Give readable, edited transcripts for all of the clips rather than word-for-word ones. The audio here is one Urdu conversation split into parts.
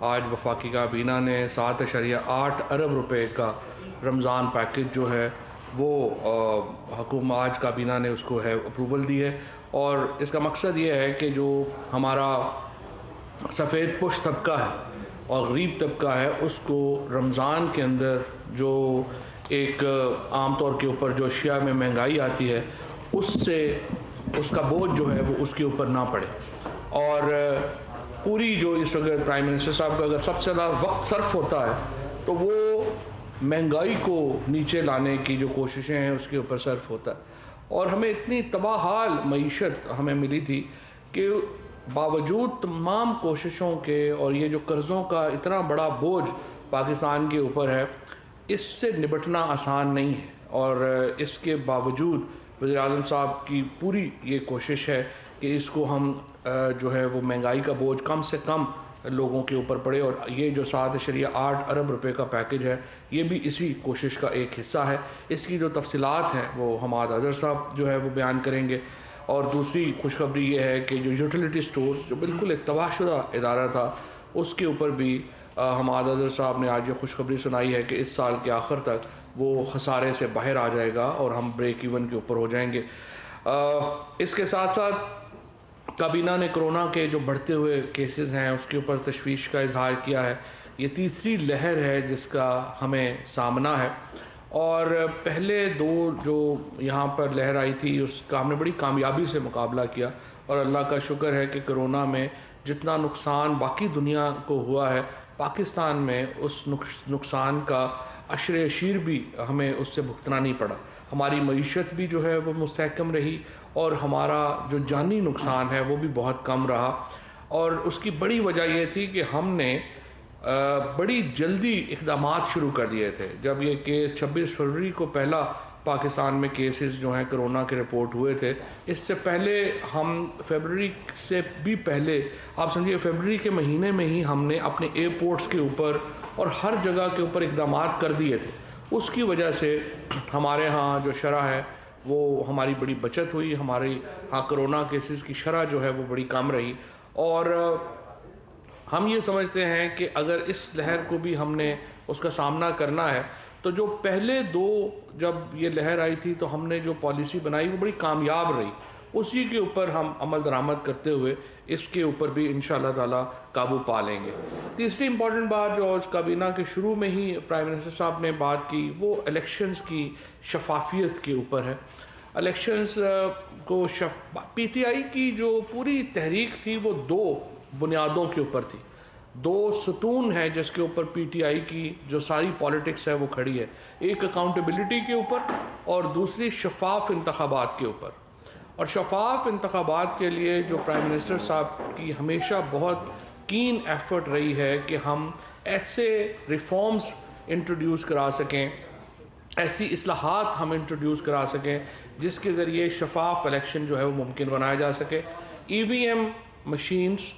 آج وفاقی کابینہ نے 7.8 ارب روپے کا رمضان پیکج جو ہے وہ حکومت آج کابینہ نے اس کو ہے اپروول دی ہے، اور اس کا مقصد یہ ہے کہ جو ہمارا سفید پوش طبقہ ہے اور غریب طبقہ ہے اس کو رمضان کے اندر جو ایک عام طور کے اوپر جو اشیاء میں مہنگائی آتی ہے اس سے اس کا بوجھ جو ہے وہ اس کے اوپر نہ پڑے. اور پوری جو اس وقت پرائم منسٹر صاحب کا اگر سب سے زیادہ وقت صرف ہوتا ہے تو وہ مہنگائی کو نیچے لانے کی جو کوششیں ہیں اس کے اوپر صرف ہوتا ہے. اور ہمیں اتنی تباہ حال معیشت ہمیں ملی تھی کہ باوجود تمام کوششوں کے اور یہ جو قرضوں کا اتنا بڑا بوجھ پاکستان کے اوپر ہے اس سے نبٹنا آسان نہیں ہے. اور اس کے باوجود وزیر اعظم صاحب کی پوری یہ کوشش ہے کہ اس کو ہم جو ہے وہ مہنگائی کا بوجھ کم سے کم لوگوں کے اوپر پڑے، اور یہ جو 7.8 ارب روپے کا پیکج ہے یہ بھی اسی کوشش کا ایک حصہ ہے. اس کی جو تفصیلات ہیں وہ حماد اظہر صاحب جو ہے وہ بیان کریں گے. اور دوسری خوشخبری یہ ہے کہ جو یوٹیلیٹی سٹورز جو بالکل ایک تباہ شدہ ادارہ تھا اس کے اوپر بھی حماد اظہر صاحب نے آج یہ خوشخبری سنائی ہے کہ اس سال کے آخر تک وہ خسارے سے باہر آ جائے گا اور ہم بریک ایون کے اوپر ہو جائیں گے. اس کے ساتھ ساتھ کابینہ نے کرونا کے جو بڑھتے ہوئے کیسز ہیں اس کے اوپر تشویش کا اظہار کیا ہے. یہ تیسری لہر ہے جس کا ہمیں سامنا ہے، اور پہلے دو جو یہاں پر لہر آئی تھی اس کا ہم نے بڑی کامیابی سے مقابلہ کیا، اور اللہ کا شکر ہے کہ کرونا میں جتنا نقصان باقی دنیا کو ہوا ہے پاکستان میں اس نقصان کا عشر اشیر بھی ہمیں اس سے بھگتنا نہیں پڑا. ہماری معیشت بھی جو ہے وہ مستحکم رہی اور ہمارا جو جانی نقصان ہے وہ بھی بہت کم رہا. اور اس کی بڑی وجہ یہ تھی کہ ہم نے بڑی جلدی اقدامات شروع کر دیے تھے. جب یہ کیس 26 فروری کو پہلا پاکستان میں کیسز جو ہیں کرونا کے رپورٹ ہوئے تھے، اس سے پہلے ہم فیبرری سے بھی پہلے آپ سمجھیے فیبرری کے مہینے میں ہی ہم نے اپنے ایئرپورٹس کے اوپر اور ہر جگہ کے اوپر اقدامات کر دیے تھے. اس کی وجہ سے ہمارے ہاں جو شرح ہے وہ ہماری بڑی بچت ہوئی، ہماری ہاں کرونا کیسز کی شرح جو ہے وہ بڑی کم رہی. اور ہم یہ سمجھتے ہیں کہ اگر اس لہر کو بھی ہم نے اس کا سامنا کرنا ہے تو جو پہلے دو جب یہ لہر آئی تھی تو ہم نے جو پالیسی بنائی وہ بڑی کامیاب رہی، اسی کے اوپر ہم عمل درآمد کرتے ہوئے اس کے اوپر بھی انشاءاللہ تعالی قابو پا لیں گے. تیسری امپورٹنٹ بات جو آج کابینہ کے شروع میں ہی پرائم منسٹر صاحب نے بات کی وہ الیکشنز کی شفافیت کے اوپر ہے. الیکشنز کو پی ٹی آئی کی جو پوری تحریک تھی وہ دو بنیادوں کے اوپر تھی، دو ستون ہیں جس کے اوپر پی ٹی آئی کی جو ساری پالیٹکس ہے وہ کھڑی ہے. ایک اکاؤنٹیبلٹی کے اوپر اور دوسری شفاف انتخابات کے اوپر. اور شفاف انتخابات کے لیے جو پرائم منسٹر صاحب کی ہمیشہ بہت کین ایفرٹ رہی ہے کہ ہم ایسے ریفارمز انٹروڈیوس کرا سکیں، ایسی اصلاحات ہم انٹروڈیوس کرا سکیں جس کے ذریعے شفاف الیکشن جو ہے وہ ممکن بنایا جا سکے. ای وی ایم مشینز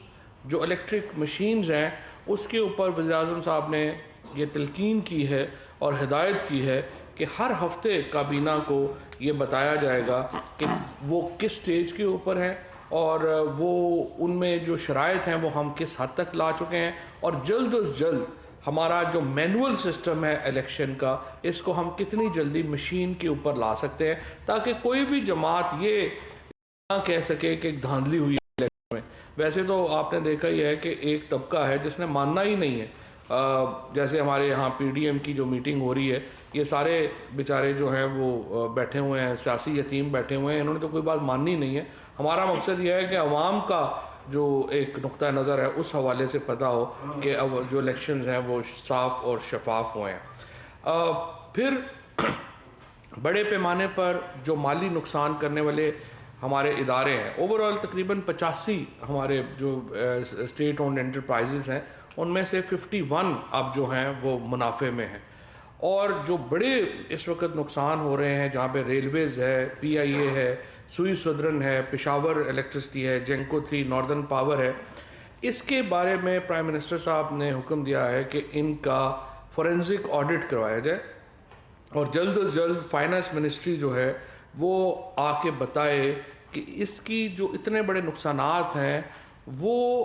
جو الیکٹرک مشینز ہیں اس کے اوپر وزیر اعظم صاحب نے یہ تلقین کی ہے اور ہدایت کی ہے کہ ہر ہفتے کابینہ کو یہ بتایا جائے گا کہ وہ کس سٹیج کے اوپر ہیں اور وہ ان میں جو شرائط ہیں وہ ہم کس حد تک لا چکے ہیں، اور جلد از جلد ہمارا جو مینول سسٹم ہے الیکشن کا اس کو ہم کتنی جلدی مشین کے اوپر لا سکتے ہیں تاکہ کوئی بھی جماعت یہ نہ کہہ سکے کہ ایک دھاندلی ہوئی ہے الیکشن میں. ویسے تو آپ نے دیکھا ہی ہے کہ ایک طبقہ ہے جس نے ماننا ہی نہیں ہے. جیسے ہمارے یہاں پی ڈی ایم کی جو میٹنگ ہو رہی ہے یہ سارے بیچارے جو ہیں وہ بیٹھے ہوئے ہیں، سیاسی یتیم بیٹھے ہوئے ہیں، انہوں نے تو کوئی بات ماننی نہیں ہے. ہمارا مقصد یہ ہے کہ عوام کا جو ایک نقطہ نظر ہے اس حوالے سے پتہ ہو کہ اب جو الیکشنز ہیں وہ صاف اور شفاف ہوئے ہیں. پھر بڑے پیمانے پر جو مالی نقصان کرنے والے ہمارے ادارے ہیں، اوورآل تقریباً 85 ہمارے جو اسٹیٹ اونڈ انٹرپرائزز ہیں ان میں سے 51 اب جو ہیں وہ منافع میں ہیں. اور جو بڑے اس وقت نقصان ہو رہے ہیں جہاں پہ ریلویز ہے، پی آئی اے ہے، سوئی سدرن ہے، پشاور الیکٹرسٹی ہے، جینکو 3، ناردرن پاور ہے، اس کے بارے میں پرائم منسٹر صاحب نے حکم دیا ہے کہ ان کا فورینزک آڈٹ کروایا جائے اور جلد از جلد فائنانس منسٹری جو ہے وہ آ کے بتائے کہ اس کی جو اتنے بڑے نقصانات ہیں وہ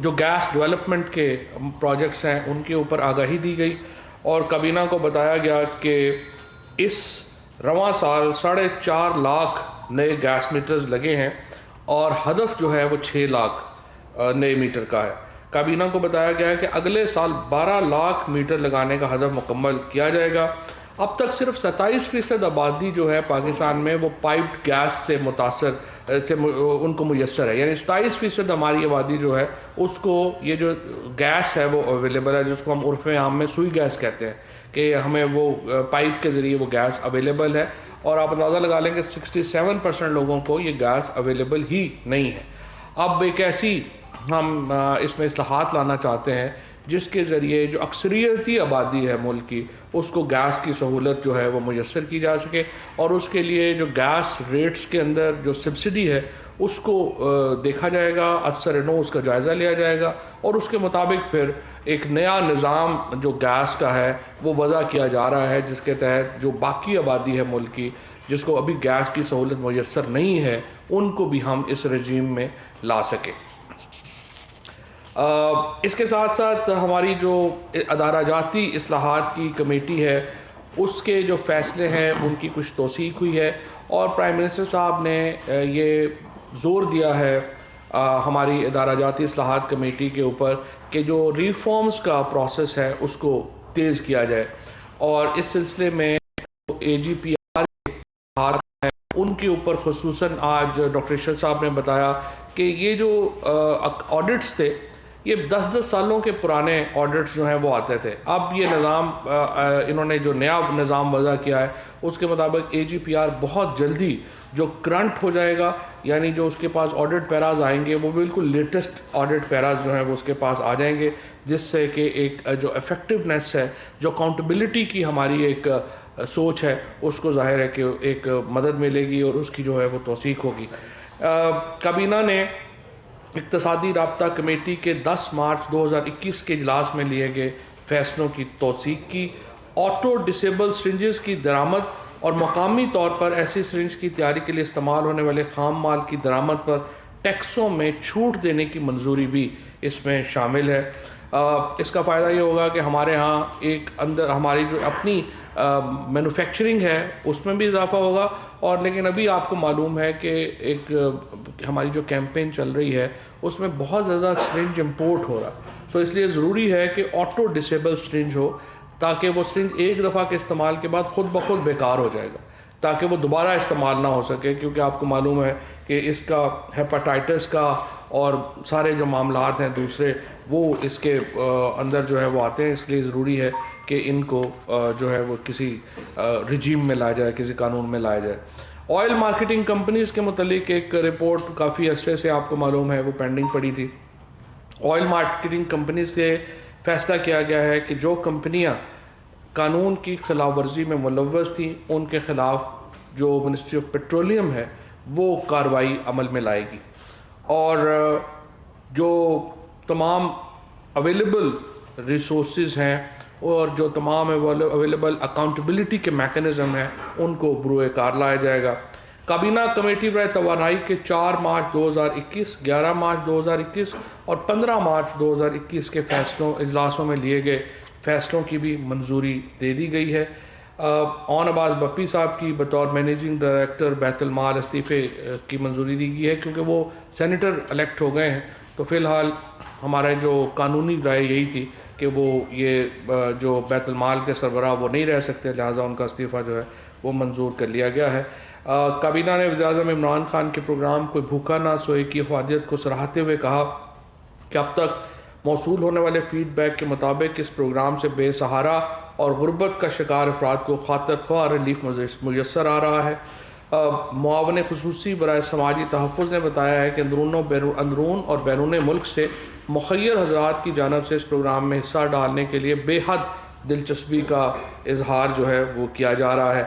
جو گیس ڈیولپمنٹ کے پروجیکٹس ہیں ان کے اوپر آگاہی دی گئی، اور کابینہ کو بتایا گیا کہ اس رواں سال 4.5 لاکھ نئے گیس میٹرز لگے ہیں اور ہدف جو ہے وہ 6 لاکھ نئے میٹر کا ہے۔ کابینہ کو بتایا گیا ہے کہ اگلے سال 12 لاکھ میٹر لگانے کا ہدف مکمل کیا جائے گا۔ اب تک صرف 27% آبادی جو ہے پاکستان میں وہ پائپڈ گیس سے متاثر ان کو میسر ہے، یعنی 27% ہماری آبادی جو ہے اس کو یہ جو گیس ہے وہ اویلیبل ہے، جس کو ہم عرف عام میں سوئی گیس کہتے ہیں، کہ ہمیں وہ پائپ کے ذریعے وہ گیس اویلیبل ہے، اور آپ اندازہ لگا لیں کہ 67% لوگوں کو یہ گیس اویلیبل ہی نہیں ہے۔ اب ایک ایسی ہم اس میں اصلاحات لانا چاہتے ہیں جس کے ذریعے جو اکثریتی آبادی ہے ملک کی اس کو گیس کی سہولت جو ہے وہ میسر کی جا سکے، اور اس کے لیے جو گیس ریٹس کے اندر جو سبسڈی ہے اس کو دیکھا جائے گا، اثر نو اس کا جائزہ لیا جائے گا، اور اس کے مطابق پھر ایک نیا نظام جو گیس کا ہے وہ وضع کیا جا رہا ہے، جس کے تحت جو باقی آبادی ہے ملک کی جس کو ابھی گیس کی سہولت میسر نہیں ہے ان کو بھی ہم اس رجیم میں لا سکیں۔ اس کے ساتھ ساتھ ہماری جو ادارہ جاتی اصلاحات کی کمیٹی ہے اس کے جو فیصلے ہیں ان کی کچھ توثیق ہوئی ہے، اور پرائم منسٹر صاحب نے یہ زور دیا ہے ہماری ادارہ جاتی اصلاحات کمیٹی کے اوپر کہ جو ریفارمز کا پروسیس ہے اس کو تیز کیا جائے، اور اس سلسلے میں AGPR ہیں ان کے اوپر خصوصاً آج ڈاکٹر ارشد صاحب نے بتایا کہ یہ جو آڈٹس تھے یہ 10 سالوں کے پرانے آڈٹس جو ہیں وہ آتے تھے۔ اب یہ نظام انہوں نے جو نیا نظام وضع کیا ہے اس کے مطابق AGPR بہت جلدی جو کرنٹ ہو جائے گا، یعنی جو اس کے پاس آڈٹ پیراز آئیں گے وہ بالکل لیٹسٹ آڈٹ پیراز جو ہیں وہ اس کے پاس آ جائیں گے، جس سے کہ ایک جو ایفیکٹونیس ہے، جو اکاؤنٹیبلٹی کی ہماری ایک سوچ ہے اس کو ظاہر ہے کہ ایک مدد ملے گی اور اس کی جو ہے وہ توثیق ہوگی۔ کابینہ نے اقتصادی رابطہ کمیٹی کے 10 مارچ 2021 کے اجلاس میں لیے گئے فیصلوں کی توثیق کی۔ آٹو ڈسیبل سرنجز کی درآمد اور مقامی طور پر ایسی سرنج کی تیاری کے لیے استعمال ہونے والے خام مال کی درآمد پر ٹیکسوں میں چھوٹ دینے کی منظوری بھی اس میں شامل ہے۔ اس کا فائدہ یہ ہوگا کہ ہمارے ہاں ایک اندر ہماری جو اپنی مینوفیکچرنگ ہے اس میں بھی اضافہ ہوگا، اور لیکن ابھی آپ کو معلوم ہے کہ ایک ہماری جو کیمپین چل رہی ہے اس میں بہت زیادہ سرنج امپورٹ ہو رہا، سو اس لیے ضروری ہے کہ آٹو ڈسیبل سرنج ہو، تاکہ وہ سرنج ایک دفعہ کے استعمال کے بعد خود بخود بیکار ہو جائے گا، تاکہ وہ دوبارہ استعمال نہ ہو سکے، کیونکہ آپ کو معلوم ہے کہ اس کا ہیپاٹائٹس کا اور سارے جو معاملات ہیں دوسرے وہ اس کے اندر جو ہے وہ آتے ہیں، اس لیے ضروری ہے کہ ان کو جو ہے وہ کسی رجیم میں لایا جائے، کسی قانون میں لایا جائے۔ آئل مارکیٹنگ کمپنیز کے متعلق ایک رپورٹ کافی عرصے سے آپ کو معلوم ہے وہ پینڈنگ پڑی تھی۔ آئل مارکیٹنگ کمپنیز سے فیصلہ کیا گیا ہے کہ جو کمپنیاں قانون کی خلاف ورزی میں ملوث تھیں ان کے خلاف جو منسٹری آف پیٹرولیم ہے وہ کارروائی عمل میں لائے گی، اور جو تمام اویلیبل ریسورسز ہیں اور جو تمام اویلیبل اکاؤنٹیبلٹی کے میکنزم ہیں ان کو بروئے کار لایا جائے گا۔ کابینہ کمیٹی برائے توانائی کے 4 مارچ 2021، 11 مارچ 2021 اور 15 مارچ 2021 کے اجلاسوں میں لیے گئے فیصلوں کی بھی منظوری دے دی گئی ہے۔ اون عباس بپی صاحب کی بطور مینیجنگ ڈائریکٹر بیت المال استعفے کی منظوری دی گئی ہے، کیونکہ وہ سینیٹر الیکٹ ہو گئے ہیں، تو فی الحال ہمارے جو قانونی رائے یہی تھی کہ وہ یہ جو بیت المال کے سربراہ وہ نہیں رہ سکتے، لہٰذا ان کا استعفیٰ جو ہے وہ منظور کر لیا گیا ہے۔ کابینہ نے وزیر اعظم عمران خان کے پروگرام کوئی بھوکا نہ سوئے کی افادیت کو سراہتے ہوئے کہا کہ اب تک موصول ہونے والے فیڈ بیک کے مطابق اس پروگرام سے بے سہارا اور غربت کا شکار افراد کو خاطر خواہ ریلیف میسر آ رہا ہے۔ معاون خصوصی برائے سماجی تحفظ نے بتایا ہے کہ اندرون اور بیرون ملک سے مخیر حضرات کی جانب سے اس پروگرام میں حصہ ڈالنے کے لیے بے حد دلچسپی کا اظہار جو ہے وہ کیا جا رہا ہے۔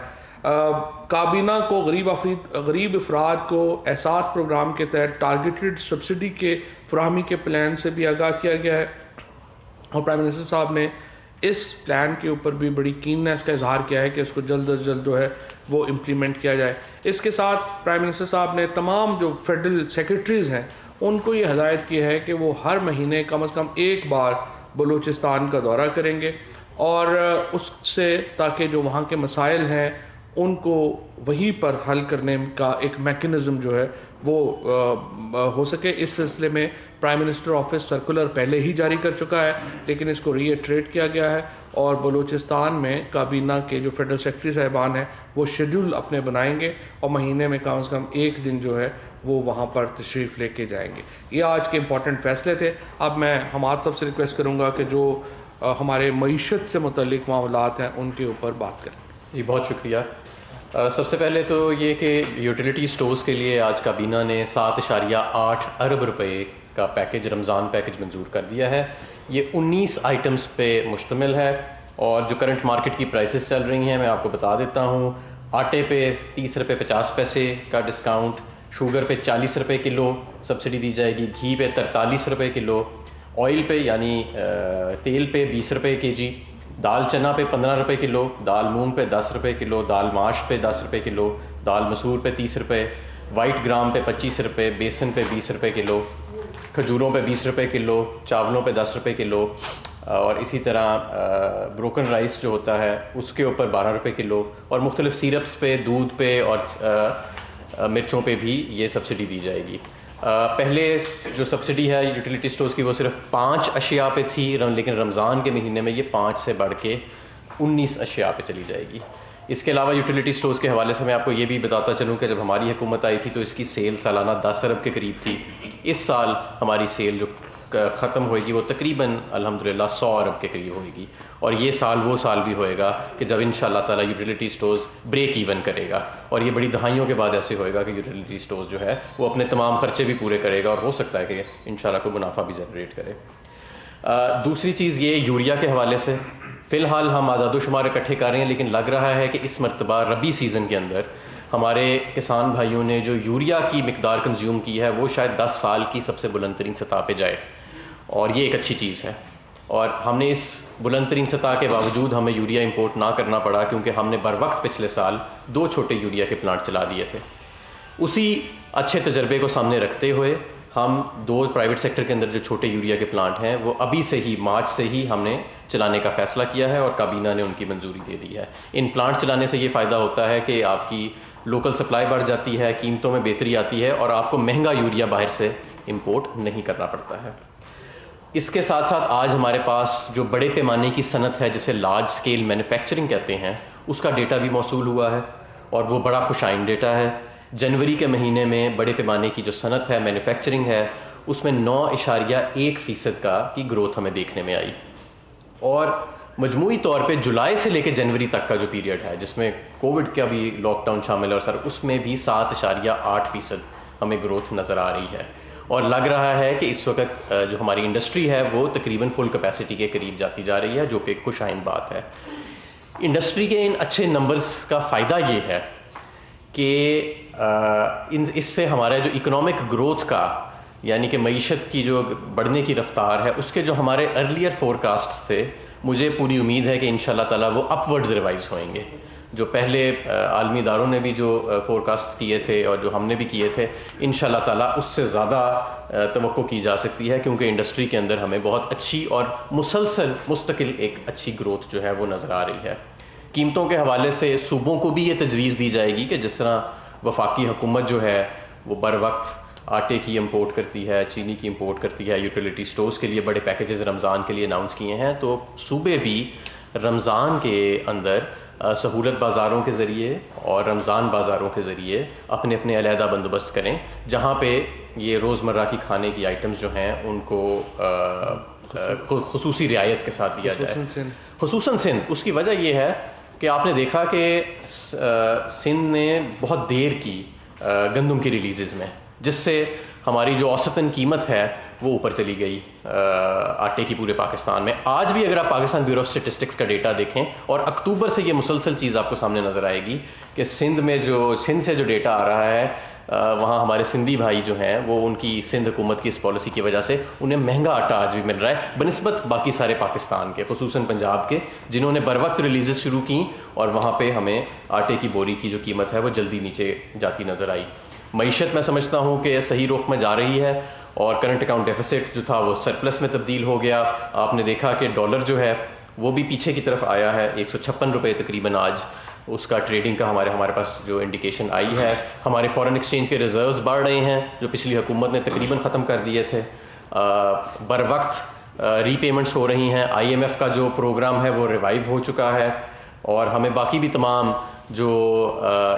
کابینہ کو غریب افراد کو احساس پروگرام کے تحت ٹارگیٹڈ سبسڈی کے فراہمی کے پلان سے بھی آگاہ کیا گیا ہے، اور پرائم منسٹر صاحب نے اس پلان کے اوپر بھی بڑی کیننس کا اظہار کیا ہے کہ اس کو جلد از جلد جو ہے وہ امپلیمنٹ کیا جائے۔ اس کے ساتھ پرائم منسٹر صاحب نے تمام جو فیڈرل سیکرٹریز ہیں ان کو یہ ہدایت کی ہے کہ وہ ہر مہینے کم از کم ایک بار بلوچستان کا دورہ کریں گے، اور اس سے تاکہ جو وہاں کے مسائل ہیں ان کو وہیں پر حل کرنے کا ایک میکنزم جو ہے وہ ہو سکے۔ اس سلسلے میں پرائم منسٹر آفس سرکولر پہلے ہی جاری کر چکا ہے، لیکن اس کو ری ایٹریٹ کیا گیا ہے، اور بلوچستان میں کابینہ کے جو فیڈرل سیکرٹری صاحبان ہیں وہ شیڈول اپنے بنائیں گے، اور مہینے میں کم از کم ایک دن جو ہے وہ وہاں پر تشریف لے کے جائیں گے۔ یہ آج کے امپورٹنٹ فیصلے تھے۔ اب میں حماد صاحب سے ریکویسٹ کروں گا کہ جو ہمارے معیشت سے متعلق معاملات ہیں ان کے اوپر بات کریں۔ جی بہت شکریہ۔ سب سے پہلے تو یہ کہ یوٹیلیٹی سٹورز کے لیے آج کابینہ نے 7.8 ارب روپے کا پیکج، رمضان پیکج منظور کر دیا ہے۔ یہ 19 آئٹمز پہ مشتمل ہے، اور جو کرنٹ مارکیٹ کی پرائسز چل رہی ہیں میں آپ کو بتا دیتا ہوں۔ آٹے پہ 30 روپے 50 پیسے کا ڈسکاؤنٹ، شوگر پہ 40 روپے کلو سبسڈی دی جائے گی، گھی پہ 43 روپے کلو، آئل پہ یعنی تیل پہ 20 روپے کے جی، دال چنا پہ 15 روپے کلو، دال مونگ پہ 10 روپے کلو، دال ماش پہ 10 روپے کلو، دال مسور پہ 30 روپے، وائٹ گرام پہ 25 روپے، بیسن پہ 20 روپے کلو، کھجوروں پہ 20 روپے کلو، چاولوں پہ 10 روپے کلو، اور اسی طرح بروکن رائس جو ہوتا ہے اس کے اوپر 12 روپے کلو، اور مختلف سیرپس پہ، دودھ پہ اور مرچوں پہ بھی یہ سبسڈی دی جائے گی۔ پہلے جو سبسڈی ہے یوٹیلیٹی سٹورز کی وہ صرف 5 اشیاء پہ تھی، لیکن رمضان کے مہینے میں یہ 5 سے بڑھ کے 19 اشیاء پہ چلی جائے گی۔ اس کے علاوہ یوٹیلیٹی سٹورز کے حوالے سے میں آپ کو یہ بھی بتاتا چلوں کہ جب ہماری حکومت آئی تھی تو اس کی سیل سالانہ 10 ارب کے قریب تھی۔ اس سال ہماری سیل جو ختم ہوئے گی وہ تقریباً الحمدللہ 100 ارب کے قریب ہوئے گی، اور یہ سال وہ سال بھی ہوئے گا کہ جب انشاءاللہ تعالیٰ یوٹیلیٹی سٹورز بریک ایون کرے گا، اور یہ بڑی دہائیوں کے بعد ایسے ہوئے گا کہ یوٹیلیٹی سٹورز جو ہے وہ اپنے تمام خرچے بھی پورے کرے گا، اور ہو سکتا ہے کہ انشاءاللہ کوئی منافع بھی جنریٹ کرے۔ دوسری چیز یہ یوریا کے حوالے سے، فی الحال ہم اعداد و شمار اکٹھے کر رہے ہیں، لیکن لگ رہا ہے کہ اس مرتبہ ربی سیزن کے اندر ہمارے کسان بھائیوں نے جو یوریا کی مقدار کنزیوم کی ہے وہ شاید 10 سال کی سب سے بلند ترین سطح پہ جائے، اور یہ ایک اچھی چیز ہے۔ اور ہم نے اس بلند ترین سطح کے باوجود ہمیں یوریا امپورٹ نہ کرنا پڑا، کیونکہ ہم نے بر وقت پچھلے سال 2 چھوٹے یوریا کے پلانٹ چلا دیے تھے۔ اسی اچھے تجربے کو سامنے رکھتے ہوئے ہم 2 پرائیویٹ سیکٹر کے اندر جو چھوٹے یوریا کے پلانٹ ہیں وہ ابھی سے ہی مارچ سے ہی ہم نے چلانے کا فیصلہ کیا ہے، اور کابینہ نے ان کی منظوری دے دی ہے۔ ان پلانٹ چلانے سے یہ فائدہ ہوتا ہے کہ آپ کی لوکل سپلائی بڑھ جاتی ہے، قیمتوں میں بہتری آتی ہے، اور آپ کو مہنگا یوریا باہر سے امپورٹ نہیں کرنا پڑتا ہے۔ اس کے ساتھ ساتھ آج ہمارے پاس جو بڑے پیمانے کی صنعت ہے جسے لارج اسکیل مینوفیکچرنگ کہتے ہیں، اس کا ڈیٹا بھی موصول ہوا ہے، اور وہ بڑا خوشائن ڈیٹا ہے۔ جنوری کے مہینے میں بڑے پیمانے کی جو صنعت ہے، مینوفیکچرنگ ہے، اس میں 9.1% کی گروتھ ہمیں دیکھنے میں آئی، اور مجموعی طور پہ جولائی سے لے کے جنوری تک کا جو پیریڈ ہے جس میں کووڈ کا بھی لاک ڈاؤن شامل ہے، اور سر اس میں بھی 7.8% ہمیں گروتھ نظر آ رہی ہے، اور لگ رہا ہے کہ اس وقت جو ہماری انڈسٹری ہے وہ تقریباً فل کیپیسٹی کے قریب جاتی جا رہی ہے، جو کہ ایک خوشائن بات ہے۔ انڈسٹری کے ان اچھے نمبرز کا فائدہ یہ ہے کہ اس سے ہمارا جو اکنامک گروتھ کا، یعنی کہ معیشت کی جو بڑھنے کی رفتار ہے، اس کے جو ہمارے ارلیئر فورکاسٹس تھے، مجھے پوری امید ہے کہ انشاءاللہ تعالیٰ وہ اپ ورڈز ریوائز ہوئیں گے۔ جو پہلے عالمی اداروں نے بھی جو فورکاسٹ کیے تھے اور جو ہم نے بھی کیے تھے، انشاءاللہ تعالیٰ اس سے زیادہ توقع کی جا سکتی ہے، کیونکہ انڈسٹری کے اندر ہمیں بہت اچھی اور مسلسل مستقل ایک اچھی گروتھ جو ہے وہ نظر آ رہی ہے۔ قیمتوں کے حوالے سے صوبوں کو بھی یہ تجویز دی جائے گی کہ جس طرح وفاقی حکومت جو ہے وہ بر وقت آٹے کی امپورٹ کرتی ہے، چینی کی امپورٹ کرتی ہے، یوٹیلیٹی سٹورز کے لیے بڑے پیکیجز رمضان کے لیے اناؤنس کیے ہیں، تو صوبے بھی رمضان کے اندر سہولت بازاروں کے ذریعے اور رمضان بازاروں کے ذریعے اپنے اپنے علیحدہ بندوبست کریں، جہاں پہ یہ روزمرہ کی کھانے کی آئٹمز جو ہیں ان کو خصوصی رعایت کے ساتھ دیا جائے، خصوصاً سندھ۔ اس کی وجہ یہ ہے کہ آپ نے دیکھا کہ سندھ نے بہت دیر کی گندم کی ریلیزز میں، جس سے ہماری جو اوسطاً قیمت ہے وہ اوپر چلی گئی آٹے کی پورے پاکستان میں۔ آج بھی اگر آپ پاکستان بیورو آف اسٹیٹسٹکس کا ڈیٹا دیکھیں، اور اکتوبر سے یہ مسلسل چیز آپ کو سامنے نظر آئے گی کہ سندھ سے جو ڈیٹا آ رہا ہے، وہاں ہمارے سندھی بھائی جو ہیں وہ ان کی سندھ حکومت کی اس پالیسی کی وجہ سے انہیں مہنگا آٹا آج بھی مل رہا ہے بنسبت باقی سارے پاکستان کے، خصوصاً پنجاب کے، جنہوں نے بر وقت ریلیزز شروع کی، اور وہاں پہ ہمیں آٹے کی بوری کی جو قیمت ہے وہ جلدی نیچے جاتی نظر آئی۔ معیشت میں سمجھتا ہوں کہ صحیح رخ میں جا رہی ہے اور کرنٹ اکاؤنٹ ڈیفیسٹ جو تھا وہ سرپلس میں تبدیل ہو گیا. آپ نے دیکھا کہ ڈالر جو ہے وہ بھی پیچھے کی طرف آیا ہے, 156 روپے تقریباً آج اس کا ٹریڈنگ کا ہمارے پاس جو انڈیکیشن آئی ہے. ہمارے فارن ایکسچینج کے ریزروز بڑھ رہے ہیں جو پچھلی حکومت نے تقریباً ختم کر دیے تھے. بر وقت ری پیمنٹس ہو رہی ہیں. IMF کا جو پروگرام ہے وہ ریوائیو ہو چکا ہے, اور ہمیں باقی بھی تمام جو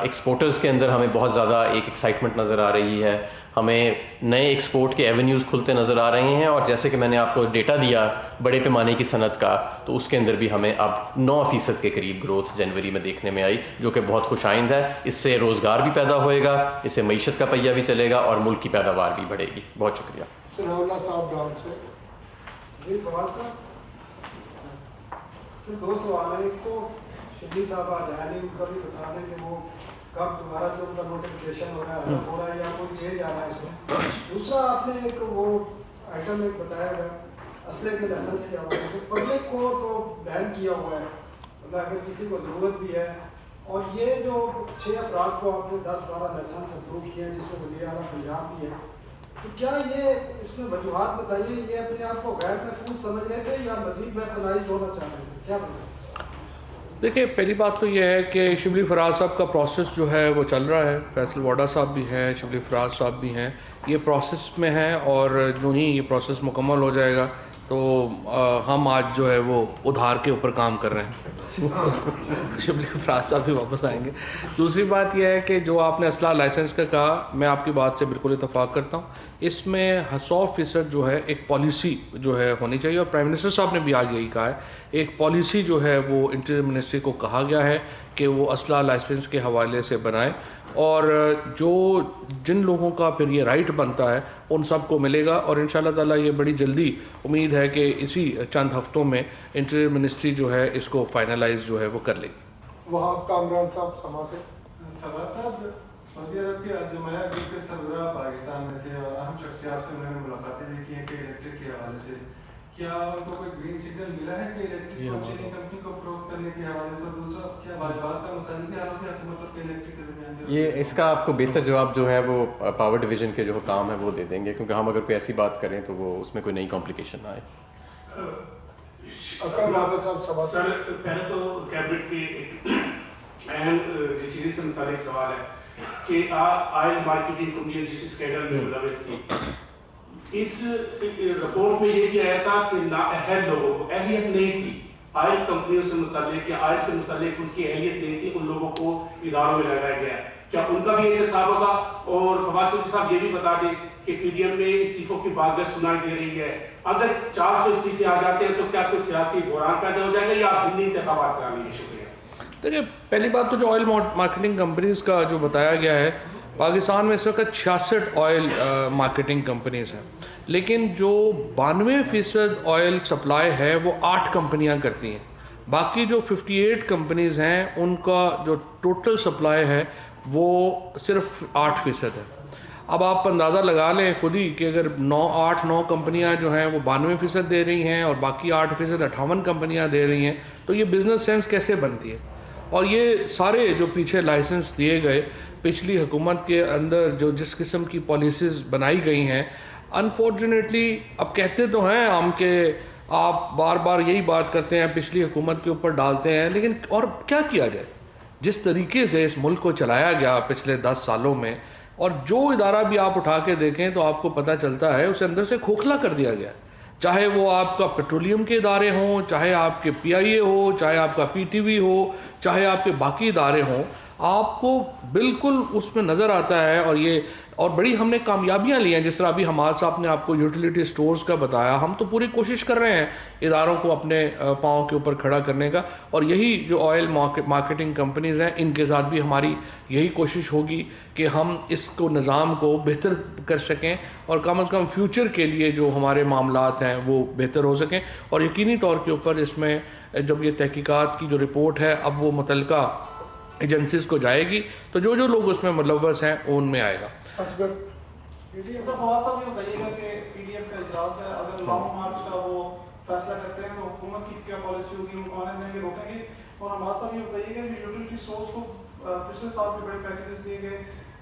ایکسپورٹرز کے اندر ہمیں بہت زیادہ ایک ایکسائٹمنٹ نظر آ رہی ہے. ہمیں نئے ایکسپورٹ کے ایونیوز کھلتے نظر آ رہے ہیں, اور جیسے کہ میں نے آپ کو ڈیٹا دیا بڑے پیمانے کی صنعت کا, تو اس کے اندر بھی ہمیں اب 9% کے قریب گروتھ جنوری میں دیکھنے میں آئی, جو کہ بہت خوش آئند ہے. اس سے روزگار بھی پیدا ہوئے گا, اس سے معیشت کا پہیہ بھی چلے گا, اور ملک کی پیداوار بھی بڑھے گی. بہت شکریہ. جی فواد صاحب, دو سوال ہیں. ایک تو شبلی صاحب آ جائیں نہیں, ان کا بھی بتا دیں کہ وہ کب دوبارہ سے ان کا نوٹیفکیشن ہو رہا ہے یا کوئی چینج آ رہا ہے اس میں. دوسرا آپ نے ایک وہ آئٹم ایک بتایا ہے اسلحے کے لائسنس کے حوالے سے, پبلک کو تو بین کیا ہوا ہے, مطلب اگر کسی کو ضرورت بھی ہے. اور یہ جو 6 افراد کو آپ نے 10-12 لائسنس اپروو کیے ہیں جس میں وزیر اعلیٰ پنجاب بھی ہے, تو کیا یہ اس میں وجوہات بتائیے, یہ اپنے آپ کو غیر محفوظ سمجھ رہے تھے یا مزید ویپنائزڈ ہونا چاہ رہے تھے, کیا بتائیں؟ دیکھیں, پہلی بات تو یہ ہے کہ شبلی فراز صاحب کا پروسیس جو ہے وہ چل رہا ہے. فیصل واڈا صاحب بھی ہیں, شبلی فراز صاحب بھی ہیں, یہ پروسیس میں ہیں, اور جو ہی یہ پروسیس مکمل ہو جائے گا تو ہم آج جو ہے وہ ادھار کے اوپر کام کر رہے ہیں. شبلی فراز صاحب بھی واپس آئیں گے. دوسری بات یہ ہے کہ جو آپ نے اسلحہ لائسنس کا کہا, میں آپ کی بات سے بالکل اتفاق کرتا ہوں. اس میں 100% جو ہے ایک پالیسی جو ہے ہونی چاہیے, اور پرائم منسٹر صاحب نے بھی آج یہی کہا ہے. ایک پالیسی جو ہے وہ انٹیریئر منسٹری کو کہا گیا ہے کہ وہ اسلحہ لائسنس کے حوالے سے بنائے, اور جن لوگوں کا پھر یہ رائٹ بنتا ہے ان سب کو ملے گا. اور انشاءاللہ تعالیٰ یہ بڑی جلدی امید ہے کہ اسی چند ہفتوں میں انٹیریئر منسٹری جو ہے اس کو فائنلائز جو ہے وہ کر لے گی. وہاں کامران صاحب سما سے. فواد صاحب, سعودی عرب کے الجمعیہ گروپ کے سربراہ پاکستان میں تھے, اور اہم شخصیات سے میں نے ملاقاتیں بھی کی ہیں کہ الیکٹرک کے حوالے سے کیا ان کو کوئی گرین سگنل ملا ہے کہ الیکٹرک کو چینی کمپنی کو فروخت کرنے کے حوالے سے؟ دوسرا, کیا واجبات کا مسائل بھی حل ہو گیا حکومت اور الیکٹرک کے درمیان؟ یہ اس کا آپ کو بہتر جواب جو ہے وہ پاور ڈویژن کے جو حکام ہیں وہ دے دیں گے, کیونکہ ہم اگر کوئی ایسی بات کریں تو وہ اس میں کوئی نئی کمپلیکیشن نہ آئے. سر, پہلے تو کیبنٹ کی ایک اہم ڈیسیجن سے متعلق سوال ہے کہ آئل مارکیٹنگ کمپنی جس اسکینڈل میں ملوث تھی, اس رپورٹ میں یہ بھی آیا تھا کہ نااہل لوگوں کو اہلیت نہیں تھی آئل کمپنیوں سے متعلق یا آئل سے متعلق, ان کی اہلیت نہیں تھی, ان لوگوں کو اداروں میں لگایا گیا. کیا ان کا بھی احتساب ہوگا؟ اور فواد چودھری صاحب یہ بھی بتا دیں کہ PDM میں استعفوں کی بازگشت سنائی دے رہی ہے, اگر 400 استعفے آ جاتے ہیں تو کیا کوئی سیاسی بحران پیدا ہو جائے گا یا آپ ضمنی انتخابات کرانے کی؟ شکریہ. دیکھیں, پہلی بات تو جو آئل مارکیٹنگ کمپنیز کا جو بتایا گیا ہے, پاکستان میں اس وقت 66 آئل مارکیٹنگ کمپنیز ہیں, لیکن جو 92% آئل سپلائی ہے وہ 8 کمپنیاں کرتی ہیں. باقی جو 58 کمپنیز ہیں ان کا جو ٹوٹل سپلائی ہے وہ صرف 8% ہے. اب آپ اندازہ لگا لیں خود ہی کہ اگر 9 کمپنیاں جو ہیں وہ 92% دے رہی ہیں اور باقی 8% 58 کمپنیاں دے رہی ہیں, تو یہ بزنس سینس کیسے بنتی ہے؟ اور یہ سارے جو پیچھے لائسنس دیے گئے پچھلی حکومت کے اندر جو جس قسم کی پالیسیز بنائی گئی ہیں, انفارچونیٹلی اب کہتے تو ہیں ہم کہ آپ بار بار یہی بات کرتے ہیں, پچھلی حکومت کے اوپر ڈالتے ہیں, لیکن اور کیا کیا جائے؟ جس طریقے سے اس ملک کو چلایا گیا پچھلے 10 سالوں میں, اور جو ادارہ بھی آپ اٹھا کے دیکھیں تو آپ کو پتہ چلتا ہے اسے اندر سے کھوکھلا کر دیا گیا. چاہے وہ آپ کا پیٹرولیم کے ادارے ہوں, چاہے آپ کے PIA ہو, چاہے آپ کا PTV ہو, چاہے آپ کے باقی ادارے ہوں, آپ کو بالکل اس میں نظر آتا ہے. اور یہ اور بڑی ہم نے کامیابیاں لی ہیں, جس طرح ابھی حماد صاحب نے آپ کو یوٹیلیٹی سٹورز کا بتایا. ہم تو پوری کوشش کر رہے ہیں اداروں کو اپنے پاؤں کے اوپر کھڑا کرنے کا, اور یہی جو آئل مارکیٹنگ کمپنیز ہیں ان کے ساتھ بھی ہماری یہی کوشش ہوگی کہ ہم اس کو نظام کو بہتر کر سکیں, اور کم از کم فیوچر کے لیے جو ہمارے معاملات ہیں وہ بہتر ہو سکیں. اور یقینی طور کے اوپر اس میں جب یہ تحقیقات کی جو رپورٹ ہے اب وہ متعلقہ ایجنسیز کو جائے گی, تو جو لوگ اس میں ملوث ہیں ان میں آئے گا. PDM کا بہت سا بھی بتائیے گا کہ PDM کا اجلاس ہے, اگر لانگ مارچ کا وہ فیصلہ کرتے ہیں تو حکومت کی کیا پالیسی ہوگی, وہ کون دیں گے, روکیں گے؟ اور ہمارے ساتھ یہ بتائیے گا کہ یوٹیلیٹی سٹورز کو پچھلے سال بھی بڑے پیکیجز دیے گئے,